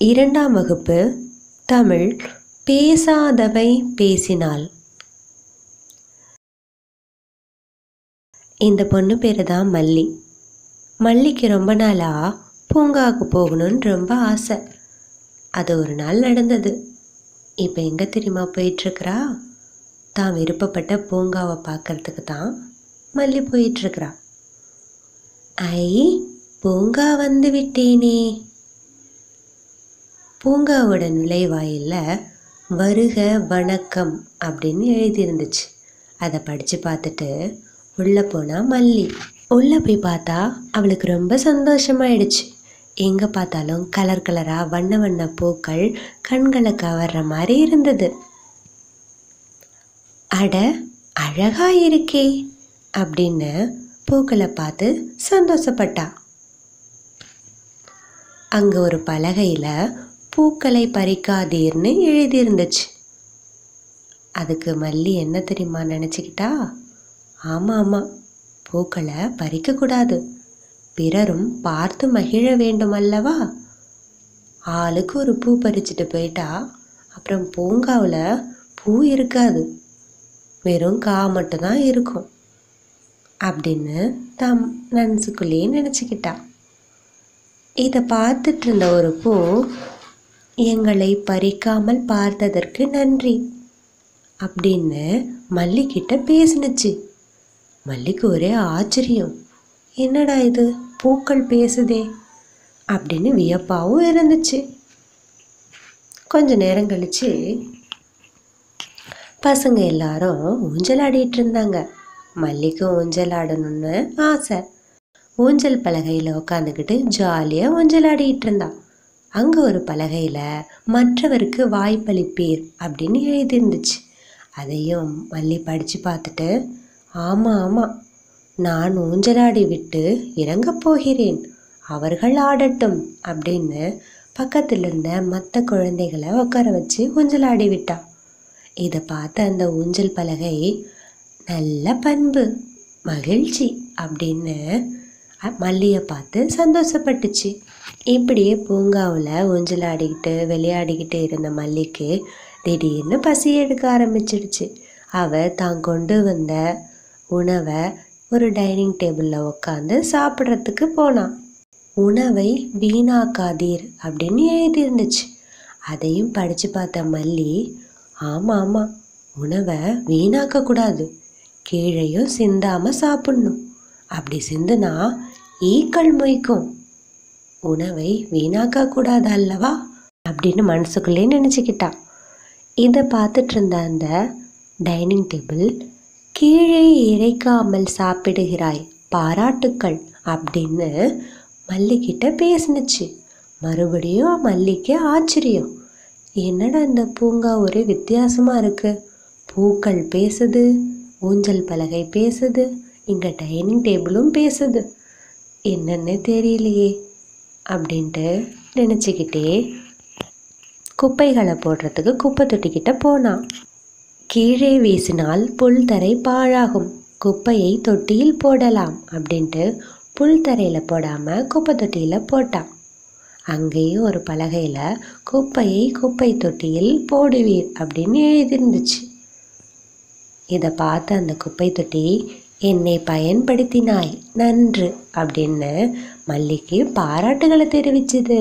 இரண்டாம் வகுப்பு தமிழ் பேசாதவை பேசினால். இந்த பொண்ணு பேரு தான் மல்லி. மல்லிக்கு ரொம்ப நாளாக பூங்காவுக்கு போகணுன்னு ரொம்ப ஆசை. அது ஒரு நாள் நடந்தது. இப்போ எங்கே தெரியுமா போயிட்டுருக்கிறா? தான் விருப்பப்பட்ட பூங்காவை பார்க்கறதுக்கு தான் மல்லி போயிட்டுருக்கிறா. ஐ, பூங்கா வந்து விட்டேனே. பூங்காவோட நுழைவாயில்ல வருக வணக்கம் அப்படின்னு எழுதியிருந்துச்சு. அதை படித்து பார்த்துட்டு உள்ளே போனா மல்லி. உள்ளே போய் பார்த்தா அவளுக்கு ரொம்ப சந்தோஷமாயிடுச்சு. எங்கே பார்த்தாலும் கலர் கலராக வண்ண வண்ண பூக்கள் கண்களை கவர்ற மாதிரி இருந்தது. அட, அழகா இருக்கே அப்படின்னு பூக்களை பார்த்து சந்தோஷப்பட்டா. அங்கே ஒரு பலகையில் பூக்களை பறிக்காதீர்னு எழுதியிருந்துச்சு. அதுக்கு மல்லி என்ன தெரியுமா நினச்சிக்கிட்டா? ஆமாம், பூக்களை பறிக்கக்கூடாது, பிறரும் பார்த்து மகிழ வேண்டும் அல்லவா. ஆளுக்கு ஒரு பூ பறிச்சுட்டு போயிட்டா அப்புறம் பூங்காவில் பூ இருக்காது, வெறும் கா மட்டும்தான் இருக்கும் அப்படின்னு தான் மனசுக்குள்ளேயே நினச்சிக்கிட்டா. இதை பார்த்துட்டு இருந்த ஒரு பூ, எங்களை பறிக்காமல் பார்த்ததற்கு நன்றி அப்படின்னு மல்லிக்கிட்ட பேசினுச்சு. மல்லிக்கு ஒரே ஆச்சரியம். என்னடா இது, பூக்கள் பேசுதே அப்படின்னு வியப்பாகவும் இருந்துச்சு. கொஞ்ச நேரம் கழிச்சு பசங்க எல்லாரும் ஊஞ்சல் ஆடிட்டு இருந்தாங்க. மல்லிக்கும் ஊஞ்சல் ஆடணும்னு ஆசை. ஊஞ்சல் பலகையில் உட்காந்துக்கிட்டு ஜாலியாக ஊஞ்சல் ஆடிட்டு இருந்தா. அங்கே ஒரு பலகையில் மற்றவருக்கு வாய்ப்பளிப்பீர் அப்படின்னு எழுதியிருந்துச்சு. அதையும் மல்லி படித்து பார்த்துட்டு, ஆமாம், நான் ஊஞ்சலாடி விட்டு இறங்கப் போகிறேன், அவர்கள் ஆடட்டும் அப்படின்னு பக்கத்தில் இருந்த மற்ற குழந்தைகளை உட்கார வச்சு ஊஞ்சலாடி விட்டா. இதை பார்த்த அந்த ஊஞ்சல் பலகை, நல்ல பண்பு, மகிழ்ச்சி அப்படின்னு மல்லியை பார்த்து சந்தோஷப்பட்டுச்சு. இப்படியே பூங்காவில் ஊஞ்சலாடிக்கிட்டு விளையாடிக்கிட்டு இருந்த மல்லிக்கு திடீர்னு பசி எடுக்க ஆரம்பிச்சிடுச்சு. அவள் தான் கொண்டு வந்த உணவை ஒரு டைனிங் டேபிளில் உட்காந்து சாப்பிட்றதுக்கு போனான். உணவை வீணாக்காதீர் அப்படின்னு எழுதியிருந்துச்சு. அதையும் படித்து பார்த்த மல்லி, ஆமாம், உணவை வீணாக்கக்கூடாது, கீழையும் சிந்தாமல் சாப்பிட்ணும், அப்படி சிந்துனா ஈக்கள் மொய்க்கும், உணவை வீணாக்கக்கூடாது அல்லவா அப்படின்னு மனசுக்குள்ளே நினச்சிக்கிட்டா. இதை பார்த்துட்டு இருந்த அந்த டைனிங் டேபிள், கீழே இறைக்காமல் சாப்பிடுகிறாய், பாராட்டுக்கள் அப்படின்னு மல்லிக்கிட்ட பேசினுச்சு. மறுபடியும் மல்லிக்கு ஆச்சரியம். என்னடா இந்த பூங்கா ஒரே வித்தியாசமாக இருக்குது, பூக்கள் பேசுது, ஊஞ்சல் பலகை பேசுது, இங்கே டைனிங் டேபிளும் பேசுது, என்னன்னு தெரியலையே அப்படின்ட்டு நினச்சிக்கிட்டே குப்பைகளை போடுறதுக்கு குப்பை தொட்டிக்கிட்ட போனான். கீழே வீசினால் புல் தரை பாழாகும், குப்பையை தொட்டியில் போடலாம் அப்படின்ட்டு புல் தரையில் போடாமல் குப்பை தொட்டியில் போட்டான். அங்கேயும் ஒரு பலகையில் குப்பையை குப்பை தொட்டியில் போடுவீர் அப்படின்னு எழுதிருந்துச்சு. இதை பார்த்த அந்த குப்பை தொட்டி, என்னை பயன்படுத்தினாய், நன்று அப்படின்னு மல்லிக்கு பாராட்டுகளை தெரிவிச்சுது.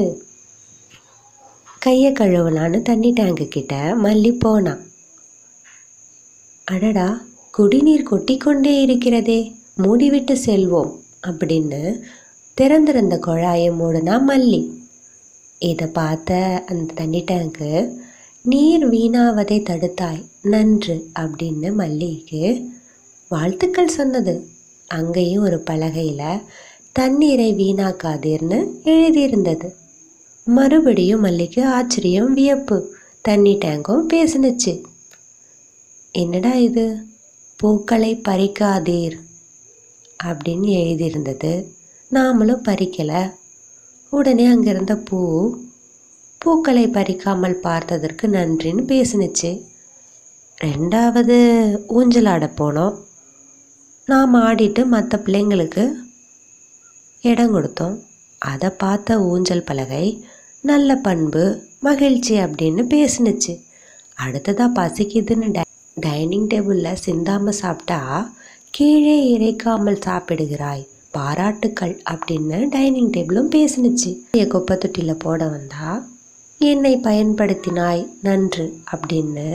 கையை கழுவலான்னு தண்ணி டேங்கு கிட்ட மல்லி போனான். அடடா, குடிநீர் கொட்டிக்கொண்டே இருக்கிறதே, மூடிவிட்டு செல்வோம் அப்படின்னு திறந்திருந்த குழாயை மூடினா மல்லி. இதை பார்த்த அந்த தண்ணி டேங்கு, நீர் வீணாவதை தடுத்தாய், நன்று அப்படின்னு மல்லிக்கு வாழ்த்துக்கள் சொன்னது. அங்கேயும் ஒரு பலகையில் தண்ணீரை வீணாக்காதீர்னு எழுதியிருந்தது. மறுபடியும் மல்லிக்கு ஆச்சரியம், வியப்பு. தண்ணி டேங்கும் பேசினுச்சு. என்னடா இது, பூக்களை பறிக்காதீர் அப்படின்னு எழுதியிருந்தது. நாமளும் பறிக்கலை. உடனே அங்கிருந்த பூக்களை பறிக்காமல் பார்த்ததற்கு நன்றின்னு பேசினுச்சு. ரெண்டாவது ஊஞ்சலாட போனோம். நாம் ஆடிட்டு மற்ற பிள்ளைங்களுக்கு இடம் கொடுத்தோம். அதை பார்த்த ஊஞ்சல் பலகை நல்ல பண்பு, மகிழ்ச்சி அப்படின்னு பேசுனுச்சு. அடுத்ததாக பசிக்குதுன்னு டைனிங் டேபிளில் சிந்தாமல் சாப்பிட்டா கீழே இறைக்காமல் சாப்பிடுகிறாய், பாராட்டுக்கள் அப்படின்னு டைனிங் டேபிளும் பேசுனுச்சு. குப்பை தொட்டியில் போட வந்தா என்னை பயன்படுத்தினாய் நன்று அப்படின்னு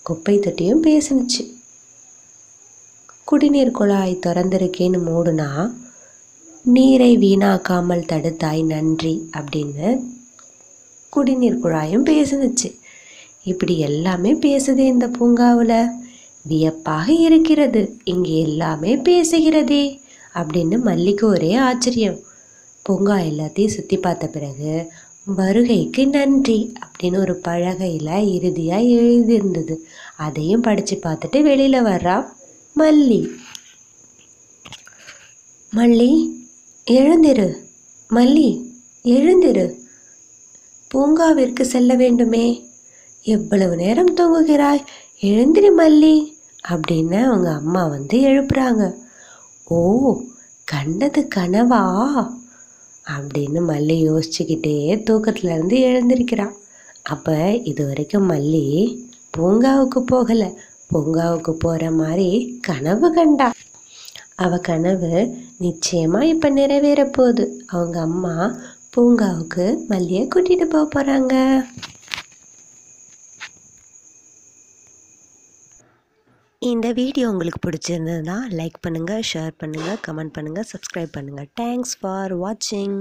குப்பை தொட்டியும் பேசுனுச்சு. குடிநீர் குழாய் திறந்திருக்கேன்னு மூடுனா நீரை வீணாக்காமல் தடுத்தாய் நன்றி அப்படின்னு குடிநீர் குழாயும் பேசுனுச்சு. இப்படி எல்லாமே பேசுதே இந்த பூங்காவில். வியப்பாக இருக்கிறது, இங்கே எல்லாமே பேசுகிறதே அப்படின்னு மல்லிக்கு ஒரே ஆச்சரியம். பூங்கா எல்லாத்தையும் சுற்றி பார்த்த பிறகு வருகைக்கு நன்றி அப்படின்னு ஒரு பலகையில் இறுதியாக எழுதியிருந்தது. அதையும் படித்து பார்த்துட்டு வெளியில் வர்றா மல்லி. மல்லி எழுந்திரு, மல்லி எழுந்திரு, பூங்காவிற்கு செல்ல வேண்டுமே, எவ்வளவு நேரம் தூங்குகிறாய், எழுந்திரு மல்லி அப்படின்னு அவங்க அம்மா வந்து எழுப்புறாங்க. ஓ, கண்டது கனவா அப்படின்னு மல்லி யோசிச்சுக்கிட்டே தூக்கத்துலேருந்து எழுந்திருக்கிறான். அப்போ இது வரைக்கும் மல்லி பூங்காவுக்கு போகலை, பூங்காவுக்கு போகிற மாதிரி கனவு கண்டா. அவள் கனவு நிச்சயமாக இப்போ நிறைவேற போகுது. அவங்க அம்மா பூங்காவுக்கு மல்லியை கூட்டிகிட்டு போக போகிறாங்க. இந்த வீடியோ உங்களுக்கு பிடிச்சிருந்ததுன்னா லைக் பண்ணுங்கள், ஷேர் பண்ணுங்கள், கமெண்ட் பண்ணுங்கள், சப்ஸ்கிரைப் பண்ணுங்கள். தேங்க்ஸ் ஃபார் வாட்சிங்.